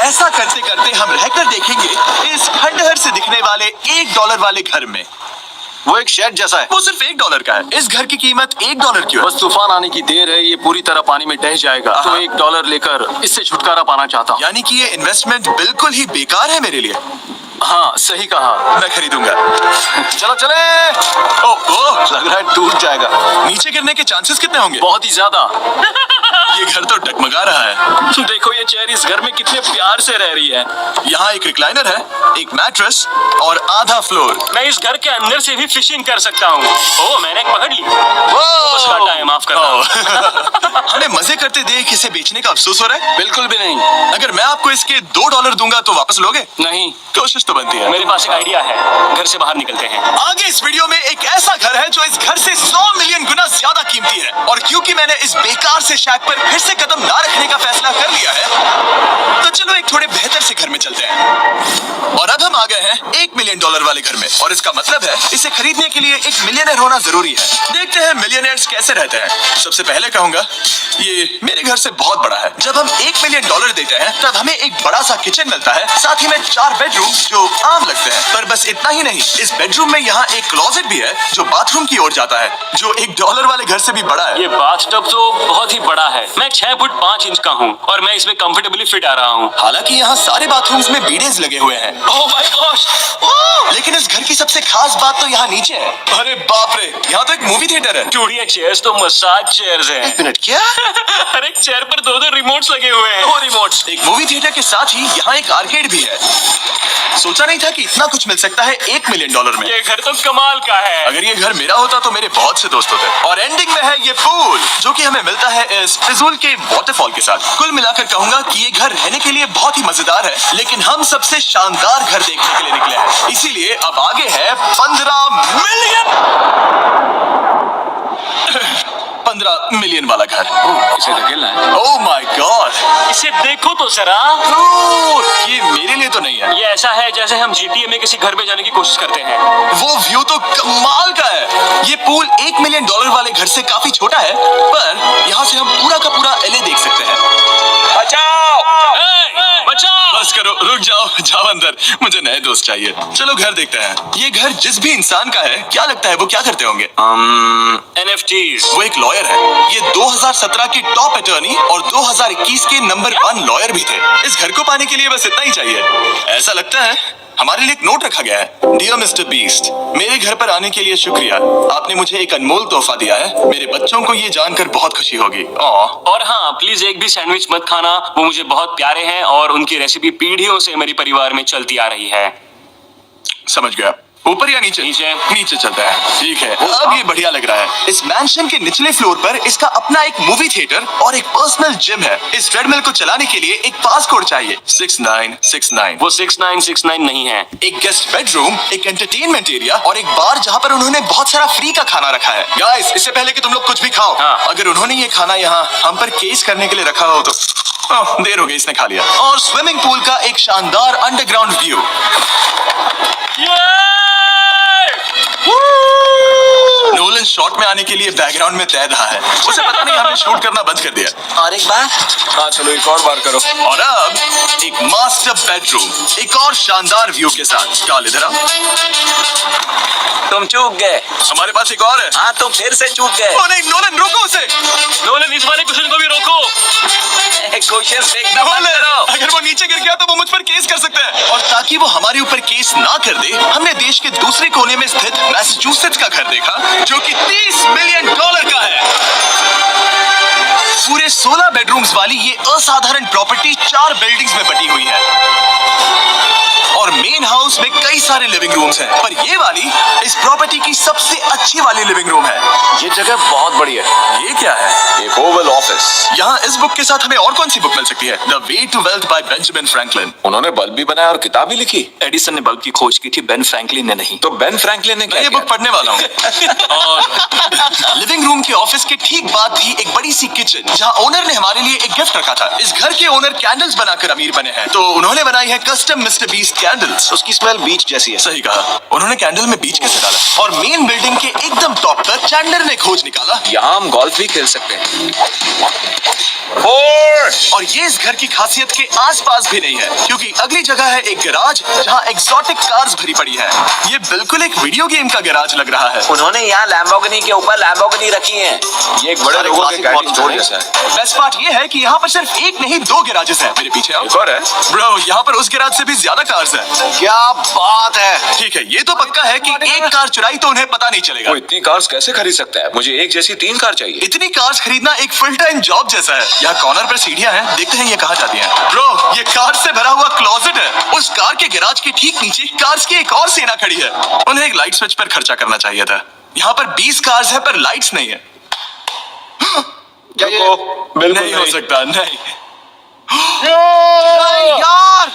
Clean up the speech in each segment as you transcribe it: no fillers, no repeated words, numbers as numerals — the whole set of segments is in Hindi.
ऐसा करते करते हम रहकर देखेंगे इस खंडहर से दिखने वाले $1 वाले घर में। वो एक शेड जैसा है। वो सिर्फ $1 का है। इस घर की कीमत $1 क्यों है? बस तूफान आने की देर है, ये पूरी तरह पानी में ढह जाएगा। तो $1 लेकर इससे छुटकारा पाना चाहता हूँ। यानी कि ये इन्वेस्टमेंट बिल्कुल ही बेकार है मेरे लिए। हाँ सही कहा। मैं खरीदूंगा। चलो चले। ओह लग रहा है टूट जाएगा। नीचे गिरने के चांसेस कितने होंगे? बहुत ही ज्यादा। ये घर तो डगमगा रहा है। देखो ये चेयर इस घर में कितने प्यार से रह रही है। यहाँ एक रिक्लाइनर है, एक मैट्रेस और आधा फ्लोर। मैं इस घर के अंदर से भी फिशिंग कर सकता हूँ। ओह मैंने एक पकड़ ली। बस काटा है, माफ करना। हमें मजे करते देख इसे बेचने का अफसोस हो रहा है? बिल्कुल भी नहीं। अगर मैं आपको इसके $2 दूंगा तो वापस लोगे? नहीं। कोशिश तो बनती है। मेरे पास एक आइडिया है, घर से बाहर निकलते हैं। आगे इस वीडियो में एक ऐसा घर है जो इस घर से 100 मिलियन गुना ज्यादा कीमती है। और क्योंकि मैंने इस बेकार से शैक पर फिर से कदम ना रखने का फैसला कर लिया है, तो चलो एक थोड़े बेहतर से घर में चलते हैं। और अब हम आ गए हैं $1 मिलियन वाले घर में। और इसका मतलब है इसे खरीदने के लिए एक मिलियनर होना जरूरी है। देखते हैं मिलियनर्स कैसे रहते हैं। सबसे पहले कहूंगा ये मेरे घर से बहुत बड़ा है। जब हम $1 मिलियन देते हैं तब हमें एक बड़ा सा किचन मिलता है, साथ ही में 4 बेडरूम जो आम लगते हैं। पर बस इतना ही नहीं, इस बेडरूम में यहाँ एक क्लोजेट भी है जो बाथरूम की ओर जाता है, जो $1 वाले घर से भी बड़ा है। ये बाथटब तो बहुत ही बड़ा है। मैं 6 फुट 5 इंच का हूँ और मैं इसमें कंफर्टेबली फिट आ रहा हूँ। हालांकि यहाँ सारे बाथरूम्स में बीडेज लगे हुए हैं। Oh my gosh. लेकिन इस घर की सबसे खास बात तो यहाँ नीचे है। अरे बाप रे, यहाँ तो एक मूवी थिएटर है। टूडिया चेयर्स तो मसाज चेयर्स हैं। एक मिनट, क्या? हर एक चेयर पर 2-2 रिमोट्स लगे हुए हैं। दो रिमोट्स। एक मूवी थिएटर के साथ ही यहाँ एक आर्केड भी है। सोचा नहीं था कि इतना कुछ मिल सकता है $1 मिलियन में। ये घर तो कमाल का है। अगर ये घर मेरा होता तो मेरे बहुत से दोस्त होते। और एंडिंग में है ये पूल, जो कि हमें मिलता है इस फिजूल के वाटरफॉल के साथ। कुल मिलाकर कहूंगा कि ये घर रहने के लिए बहुत ही मजेदार है, लेकिन हम सबसे शानदार घर देखने के लिए निकले हैं। इसीलिए अब आगे है 15 मिलियन वाला घर। इसे धकेलना है। ओह माय गॉड, इसे देखो तो जरा। ये मेरे लिए तो नहीं है। ये ऐसा है जैसे हम GTA में किसी घर में जाने की कोशिश करते हैं। वो व्यू तो कमाल का है। ये पूल $1 मिलियन वाले घर से काफी छोटा है, पर यहाँ से हम पूरा का पूरा LA देख सकते हैं। बचाओ! बचाओ! बस करो, रुक जाओ, जाओ अंदर, मुझे नए दोस्त चाहिए। चलो घर देखते हैं। ये घर जिस भी इंसान का है, क्या लगता है वो क्या करते होंगे? NFTs। वो एक लॉयर है। ये 2017 के टॉप अटॉर्नी और 2021 के नंबर 1 लॉयर भी थे। इस घर को पाने के लिए बस इतना ही चाहिए। ऐसा लगता है हमारे लिए एक नोट रखा गया है। डियर मिस्टर बीस्ट, मेरे घर पर आने के लिए शुक्रिया। आपने मुझे एक अनमोल तोहफा दिया है। मेरे बच्चों को ये जानकर बहुत खुशी होगी। और हाँ, प्लीज एक भी सैंडविच मत खाना। वो मुझे बहुत प्यारे हैं और उनकी रेसिपी पीढ़ियों से मेरे परिवार में चलती आ रही है। समझ गया। ऊपर या नीचे? नीचे। नीचे चलता है। ठीक है, अब ये बढ़िया लग रहा है। इस मैंशन के निचले फ्लोर पर इसका अपना एक मूवी थिएटर और एक पर्सनल जिम है। इस ट्रेडमिल को चलाने के लिए एक पास कोड चाहिए, 6969। वो 6969 नहीं है। एक गेस्ट बेडरूम, एक एंटरटेनमेंट एरिया और एक बार जहाँ पर उन्होंने बहुत सारा फ्री का खाना रखा है। गाइस, इससे पहले कि तुम लोग कुछ भी खाओ, अगर उन्होंने ये खाना यहाँ हम पर केस करने के लिए रखा हो तो देर हो गई, इसने खा लिया। और स्विमिंग पूल का एक शानदार अंडरग्राउंड व्यू। नोलन शॉट में आने के लिए बैकग्राउंड में तैर रहा है। उसे पता नहीं हमने शूट करना बंद कर दिया। और एक बार। हाँ चलो एक और बार करो। और अब एक मास्टर बेडरूम, एक और शानदार व्यू के साथ। काल इधर आओ। तुम चूक गए। हमारे पास एक और है। हाँ तुम फिर से चूक गए। ओ नहीं, नोलन रोको उसे। नोलन, इस वाले क्वेश्चन को भी रोको। क्वेश्चन देखना बंद नोलन, करो। अगर वो नीचे गिर गया तो वो मुझ पर केस कर सकते हैं। और ताकि वो हमारे ऊपर केस ना कर दे, हमने देश के दूसरे कोने में स्थित मैसाचुसेट्स का घर देखा, जो कि $30 मिलियन का है। पूरे 16 बेडरूम्स वाली ये असाधारण प्रॉपर्टी 4 बिल्डिंग्स में बटी हुई है और मेन हाउस में कई सारे लिविंग रूम्स हैं, पर ये वाली इस प्रॉपर्टी की सबसे अच्छी वाली लिविंग रूम है। ये जगह बहुत बड़ी है। ये क्या है? एक ओवल ऑफिस। यहाँ इस बुक के साथ हमें और कौन सी बुक मिल सकती है? The way to wealth by Benjamin Franklin. उन्होंने बल्ब भी बनाया और किताब भी लिखी। एडिसन ने बल्ब की खोज की थी, बेन फ्रैंकलिन ने नहीं। तो बेन फ्रैंकलिन ने मैं ये बुक पढ़ने वाला हूँ। और लिविंग रूम के ऑफिस के ठीक बाद थी एक बड़ी सी किचन, जहाँ ओनर ने हमारे लिए एक गिफ्ट रखा था। इस घर के ओनर कैंडल्स बनाकर अमीर बने हैं, तो उन्होंने बनाई है कस्टम मिस्टर बीस्ट कैंडल्स। उसकी स्मेल बीच जैसी है। सही कहा, उन्होंने कैंडल में बीच कैसे डाला? और मेन बिल्डिंग के एकदम टॉप पर चैंडलर ने खोज निकाला। यहाँ हम गोल्फ भी खेल सकते हैं। और ये इस घर की खासियत के आसपास भी नहीं है, क्योंकि अगली जगह है एक गैराज जहाँ एग्जॉटिक कार्स भरी पड़ी है। ये बिल्कुल एक वीडियो गेम का गैराज लग रहा है। उन्होंने यहाँ लैम्बोर्गिनी के ऊपर लैम्बोर्गिनी रखी है। ये एक बड़े लोगों के गैरेज स्टोर जैसा है। बेस्ट पार्ट ये है कि यहाँ पर सिर्फ एक नहीं 2 गैराजेस हैं। मेरे पीछे आओ। एक और है। ब्रो, यहाँ पर उस गैराज से भी ज्यादा कार्स हैं। क्या बात है। ठीक है, ये तो पक्का है कि एक कार चुराई तो उन्हें पता नहीं चलेगा। वो इतनी कार्स कैसे खरीद सकता है? मुझे एक जैसी 3 कार चाहिए। इतनी कार्स खरीदना एक फुल टाइम जॉब जैसा है। यहाँ कॉर्नर पर सीढ़ियाँ हैं, देखते हैं ये कहाँ जाती हैं। ब्रो, ये कार से भरा हुआ क्लोजेट है। उस कार के गैराज के ठीक नीचे कार्स की एक और सेना खड़ी है। उन्हें एक लाइट स्विच पर खर्चा करना चाहिए था। यहाँ पर 20 कार्स है पर लाइट्स नहीं है। क्या ये बिल्कुल नहीं हो सकता, नहीं। यार।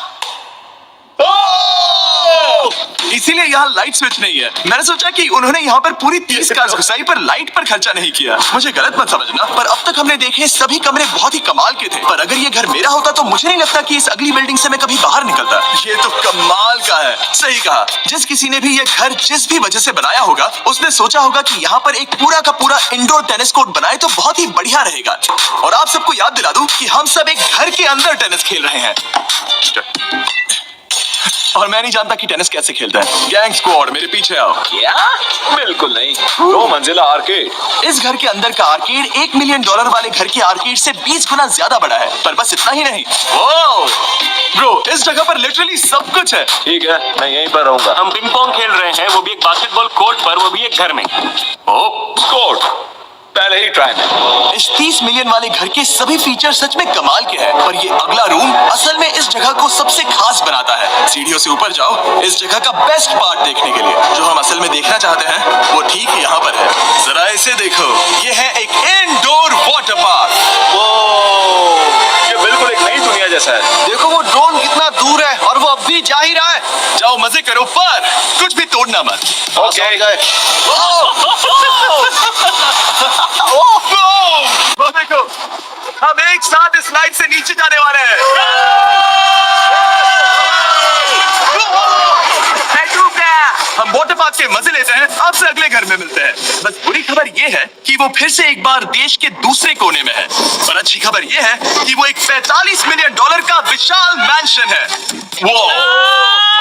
इसीलिए यहाँ लाइट स्विच नहीं है। मैंने सोचा कि उन्होंने यहाँ पर पूरी 30 कार्स घुसाई पर लाइट पर खर्चा नहीं किया। मुझे गलत मत समझना, पर अब तक हमने देखे सभी कमरे बहुत ही कमाल के थे। पर अगर ये घर मेरा होता तो मुझे नहीं लगता कि इस अगली बिल्डिंग से मैं कभी बाहर निकलता। ये तो कमाल का है। सही कहा, जिस किसी ने भी ये घर जिस भी वजह से बनाया होगा, उसने सोचा होगा कि यहाँ पर एक पूरा का पूरा इंडोर टेनिस कोर्ट बनाए तो बहुत ही बढ़िया रहेगा। और आप सबको याद दिला दूं कि हम सब एक घर के अंदर टेनिस खेल रहे हैं। और मैं नहीं जानता कि टेनिस कैसे खेलता है। गैंग स्क्वाड, मेरे पीछे आओ। क्या? बिल्कुल नहीं। 2 मंजिला आर्केड। इस घर के अंदर का आर्केड $1 मिलियन वाले घर के आर्केड से 20 गुना ज्यादा बड़ा है। पर बस इतना ही नहीं। ओह ब्रो, इस जगह पर लिटरली सब कुछ है। ठीक है, मैं यहीं पर रहूंगा। हम पिंग पोंग खेल रहे हैं, वो भी एक बास्केटबॉल कोर्ट पर, वो भी एक घर में। ओह, कोर्ट पहले ही ट्राई में। इस 30 मिलियन वाले घर के सभी फीचर सच में कमाल के हैं। पर ये अगला रूम असल में इस जगह को सबसे खास बनाता है। सीढ़ियों से ऊपर जाओ इस जगह का बेस्ट पार्ट देखने के लिए। जो हम असल में देखना चाहते हैं वो ठीक यहाँ पर है। जरा इसे देखो, ये है एक इंडोर वाटर पार्क। ओह, ये बिल्कुल एक नई दुनिया जैसा है। देखो वो ड्रोन कितना दूर है और वो अब भी जा ही रहा है। जाओ मजे करो, पर कुछ भी तोड़ना मत। ओके। वो देखो, हम एक साथ इस लाइट से नीचे जाने वाले हैं। हम वाटर पार्क के मजे लेते हैं। आपसे अगले घर में मिलते हैं। बस बुरी खबर ये है कि वो फिर से एक बार देश के दूसरे कोने में है। पर अच्छी खबर ये है कि वो एक $45 मिलियन का विशाल मैंशन है। वो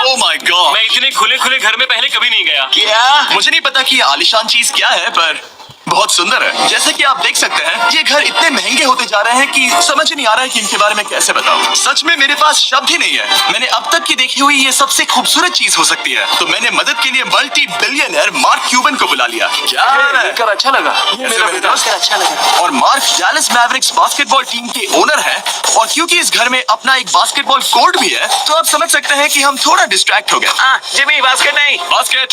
ओह माय गॉड, मैं इतने खुले खुले घर में पहले कभी नहीं गया। क्या? मुझे नहीं पता कि ये आलीशान चीज क्या है, पर बहुत सुंदर है। जैसे कि आप देख सकते हैं, ये घर इतने महंगे होते जा रहे हैं कि समझ ही नहीं आ रहा है कि इनके बारे में कैसे बताऊं। सच में मेरे पास शब्द ही नहीं है। मैंने अब तक की देखी हुई ये सबसे खूबसूरत चीज हो सकती है। तो मैंने मदद के लिए मल्टी बिलियनर मार्क क्यूबन को बुला लिया। क्या है? देखकर अच्छा लगा। ये मेरा बेटा अच्छा लगा। और mark Dallas Mavericks basketball team के ओनर हैं। और क्योंकि इस घर में अपना एक बास्केटबॉल कोर्ट भी है, तो आप समझ सकते हैं कि हम थोड़ा डिस्ट्रैक्ट हो गए। जिमी, बास्केट नहीं। बास्केट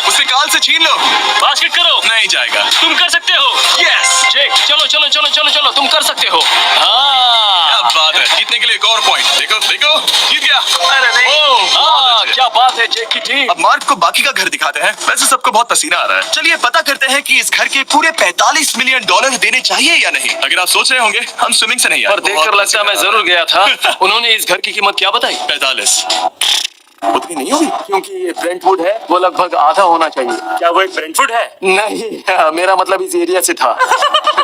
उसे काल से छीन लो। बास्केट करो। नहीं जाएगा। तुम कर सकते हो। यस, जेक, चलो चलो चलो चलो चलो, तुम कर सकते हो। क्या हाँ बात है। जीतने के लिए एक और पॉइंट। देखो देखो, जीत गया। अरे नहीं। हाँ, क्या बात है जेक की टीम। अब मार्क को बाकी का घर दिखाते हैं। वैसे सबको बहुत पसीना आ रहा है। चलिए पता करते हैं कि इस घर के पूरे $45 मिलियन देने चाहिए या नहीं। अगर आप सोच रहे होंगे हम स्विमिंग से नहीं आए, पर देखकर लगता है मैं जरूर गया था। उन्होंने इस घर की कीमत क्या बताई? 45 उतनी नहीं होगी। क्योंकि ये ब्रेंटवुड है, वो लगभग आधा होना चाहिए। क्या वो एक ब्रेंटफुट है? नहीं, मेरा मतलब इस एरिया से था।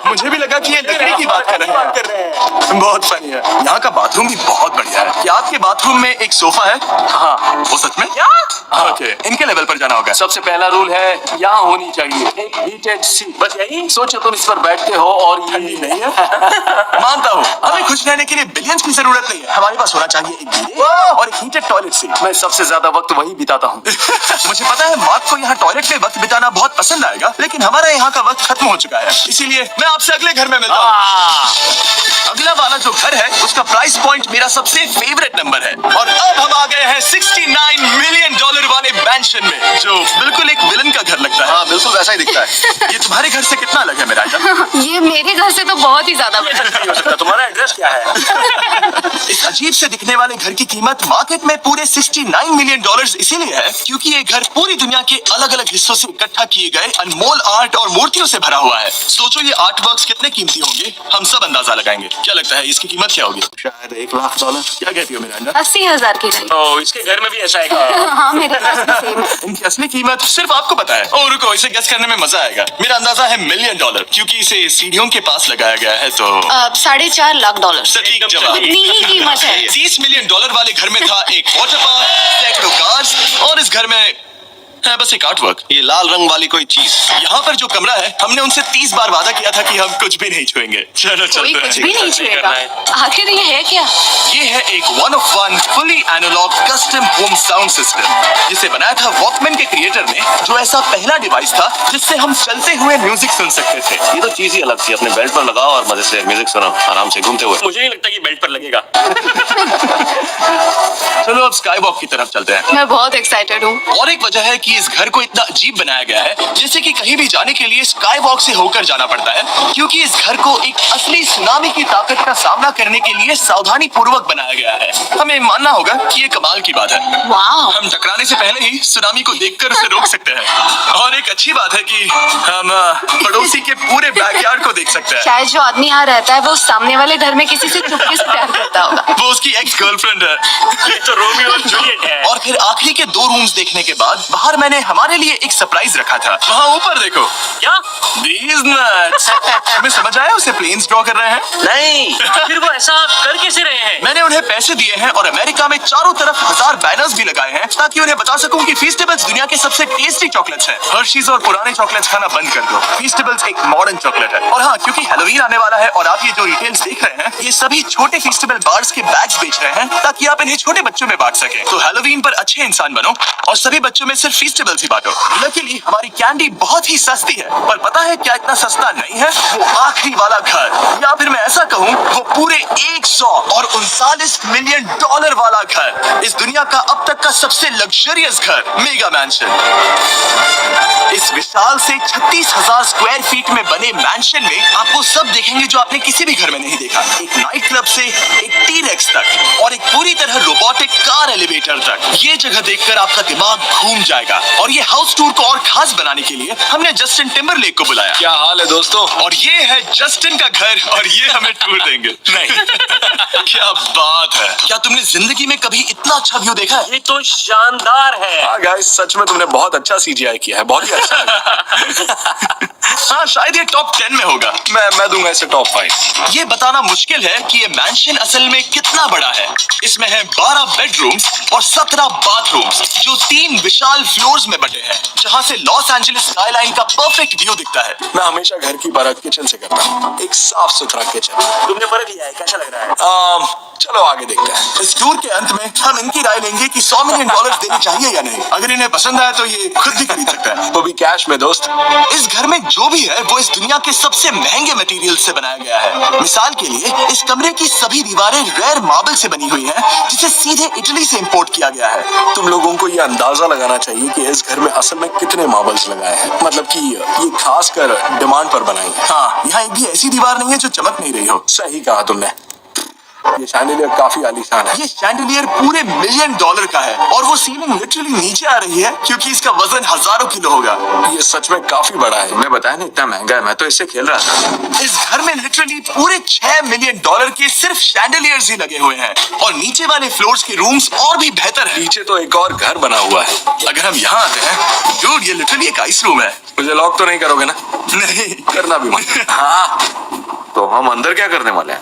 मुझे भी लगा कि ये लकड़ी की बात कर रहे हैं। बहुत फनी है। यहाँ का बाथरूम भी बहुत बढ़िया है। क्या आपके बाथरूम में एक सोफा है? हाँ, वो सच में? क्या? ओके, इनके लेवल पर जाना होगा। सबसे पहला रूल है यहाँ होनी चाहिए एक हीटेड सीट। बस यही? सोचो तुम इस पर बैठते हो और ये नहीं है। मानता हूँ, हमें खुश रहने के लिए बिलियंस की जरूरत नहीं है। हमारे पास होना चाहिए एक दीवार और एक हीटेड टॉयलेट सीट। मैं सबसे ज्यादा वक्त वही बिताता हूँ। मुझे पता है मार्क को यहाँ टॉयलेट में वक्त बिताना बहुत पसंद आएगा, लेकिन हमारा यहाँ का वक्त खत्म हो चुका है। इसीलिए मैं आपसे अगले घर में मिलता हूँ। अगला वाला जो घर है उसका प्राइस पॉइंट मेरा सबसे फेवरेट नंबर है। और अब हम आ गए हैं $69 मिलियन वाले मैंशन में, जो बिल्कुल एक विलन का घर लगता है। हाँ, बिल्कुल वैसा ही दिखता है। ये तुम्हारे घर से कितना अलग है मेरा? ये मेरे घर से तो बहुत ही ज्यादा बड़ा है। नहीं हो सकता। तुम्हारा एड्रेस क्या है? इस अजीब से दिखने वाले घर की कीमत मार्केट में पूरे $69 मिलियन इसीलिए है क्योंकि ये घर पूरी दुनिया के अलग अलग हिस्सों से इकट्ठा किए गए अनमोल आर्ट और मूर्तियों से भरा हुआ है। सोचो ये आर्ट वर्क्स कितने कीमती होंगे, हम सब अंदाजा लगाएंगे। क्या लगता है इसकी कीमत क्या होगी? शायद $1,00,000। क्या कहती हो मिरांडा? 80,000 की रही। तो इसके घर में भी ऐसा है क्या? हाँ मेरे पास भी सेम है। इनकी असली कीमत सिर्फ आपको पता है। और रुको, इसे गेस करने में मजा आएगा। मेरा अंदाजा है $1 मिलियन क्योंकि इसे सीढ़ियों के पास लगाया गया है। तो $4.5 लाख। सटीक जवाब। इतनी ही कीमत है। $30 मिलियन वाले घर में था एक वाटर पार्क, सैकड़ों कार्स और इस घर में है बस एक आर्टवर्क। ये लाल रंग वाली कोई चीज। यहाँ पर जो कमरा है, हमने उनसे 30 बार वादा किया था कि हम कुछ भी नहीं छुएंगे। चलो कोई चलते कुछ हैं। भी नहीं छुएगा। आखिर ये है क्या? ये है एक 1 of 1 fully analogue custom home sound system जिसे बनाया था वॉकमैन के क्रिएटर ने, जो ऐसा पहला डिवाइस था जिससे हम चलते हुए म्यूजिक सुन सकते थे। ये तो चीज ही अलग थी। अपने बेल्ट पर लगाओ और मजे से म्यूजिक सुनो आराम से घूमते हुए। मुझे नहीं लगता कि बेल्ट पर लगेगा। चलो अब स्काई वॉक की तरफ चलते हैं। मैं बहुत एक्साइटेड हूँ। और एक वजह है कि इस घर को इतना अजीब बनाया गया है, जैसे कि कहीं भी जाने के लिए स्काई वॉक से होकर जाना पड़ता है, क्योंकि इस घर को एक असली सुनामी की ताकत का सामना करने के लिए सावधानी पूर्वक बनाया गया है। हमें मानना होगा कि ये कमाल की बात है। वाह। हम टकराने से पहले ही सुनामी को देखकर उसे रोक सकते हैं। और एक अच्छी बात है कि हम पड़ोसी के पूरे बैकयार्ड को देख सकते हैं। शायद जो आदमी यहाँ रहता है वो सामने वाले घर में किसी से चुपके से प्यार करता होगा। वो उसकी एक्स गर्लफ्रेंड है। ये तो रोमियो और जूलियट है। और फिर आखिरी के 2 रूम्स देखने के बाद बाहर मैंने हमारे लिए एक सरप्राइज रखा था। वहाँ ऊपर देखो। क्या? These nuts। तुम्हें समझ आया उसे प्लेन्स ड्रॉ कर रहे हैं? नहीं, फिर वो ऐसा कर कैसे रहे हैं? मैंने उन्हें पैसे दिए हैं और अमेरिका में चारों तरफ 1000 बैनर्स भी लगाए हैं ताकि उन्हें बता सकूं कि फीस्टेबल्स दुनिया के सबसे टेस्टी चॉकलेट्स हैं। हर्शीज और पुराने चॉकलेट्स खाना बंद कर दो। फीस्टेबल्स एक मॉडर्न चॉकलेट है। और हाँ, क्योंकि हैलोवीन आने वाला है और आप ये जो रिटेल्स देख रहे हैं, ये सभी छोटे फीस्टेबल बार्स के बैग्स बेच रहे हैं ताकि आप इन्हें छोटे बच्चों में बांट सके। तो हैलोवीन पर अच्छे इंसान बनो और सभी बच्चों में सिर्फ फीस्टेबल्स ही बांटो। लकीली हमारी कैंडी बहुत ही सस्ती है, पर पता है क्या इतना सस्ता नहीं है? वो आखिरी वाला घर, या फिर मैं ऐसा कहूँ वो पूरे 139 मिलियन वाला घर। इस दुनिया का अब तक का सबसे लग्जरियस घर, मेगा मैंशन। इस विशाल से 36,000 स्क्वायर फीट में बने मैंशन में आपको सब देखेंगे जो आपने किसी भी घर में नहीं देखा। एक नाइट क्लब से एक टी-रेक्स तक और एक पूरी तरह रोबोटिक कार एलिवेटर तक। ये जगह देखकर आपका दिमाग घूम जाएगा। और ये हाउस टूर को और खास बनाने के लिए हमने जस्टिन टिम्बरलेक को बुलाया। क्या हाल है दोस्तों? और ये है जस्टिन का घर और ये हमें टूर देंगे। नहीं क्या बात है। क्या तुमने जिंदगी में कभी इतना अच्छा व्यू देखा है? ये तो शानदार है। हाँ गाइस, सच में तुमने बहुत अच्छा CGI किया है। बहुत ही अच्छा है। हाँ, शायद ये टॉप 10 में होगा। मैं दूंगा इसे टॉप 5। ये बताना मुश्किल है कि ये मैंशन असल में कितना बड़ा है। इसमें है 12 बेडरूम्स और 17 बाथरूम्स जो 3 विशाल फ्लोर्स में बटे हैं, जहाँ से लॉस एंजलिस स्काईलाइन का परफेक्ट व्यू दिखता है। मैं हमेशा घर की परख किचन से करता हूँ। एक साफ सुथरा किचन। तुमने परख लिया है, कैसा लग रहा है? चलो आगे देखते हैं। इस टूर के अंत में हम इनकी राय लेंगे कि $100 मिलियन देने चाहिए या नहीं। अगर इन्हें पसंद आया तो ये खुद भी खरीद सकता है। वो भी कैश में दोस्त। इस घर में जो भी है वो इस दुनिया के सबसे महंगे मटेरियल से बनाया गया है। मिसाल के लिए इस कमरे की सभी दीवारें रेयर मार्बल से बनी हुई हैं, जिसे सीधे इटली से इंपोर्ट किया गया है। तुम लोगों को ये अंदाजा लगाना चाहिए कि इस घर में असल में कितने मार्बल्स लगाए हैं। मतलब कि ये खास कर डिमांड पर बनाई है। हाँ, यहाँ एक भी ऐसी दीवार नहीं है जो चमक नहीं रही हो। सही कहा तुमने। ये शैंडिलियर काफी आलीशान है। ये शैंडिलियर पूरे $1 मिलियन का है और वो सीलिंग लिटरली नीचे आ रही है क्योंकि इसका वजन हजारों किलो होगा। ये सच में काफी बड़ा है। तुमने बताया ना इतना महंगा है, मैं तो इससे खेल रहा था। इस घर में लिटरली पूरे $6 मिलियन के सिर्फ शैंडिलियर्स ही लगे हुए हैं और नीचे वाले फ्लोर्स के रूम्स और भी बेहतर हैं। नीचे तो एक और घर बना हुआ है। अगर हम यहाँ आते हैं, डूड, ये लिटरली एक आइस रूम है। मुझे लॉक तो नहीं करोगे ना? नहीं करना भी मत। हाँ, तो हम अंदर क्या करने वाले हैं?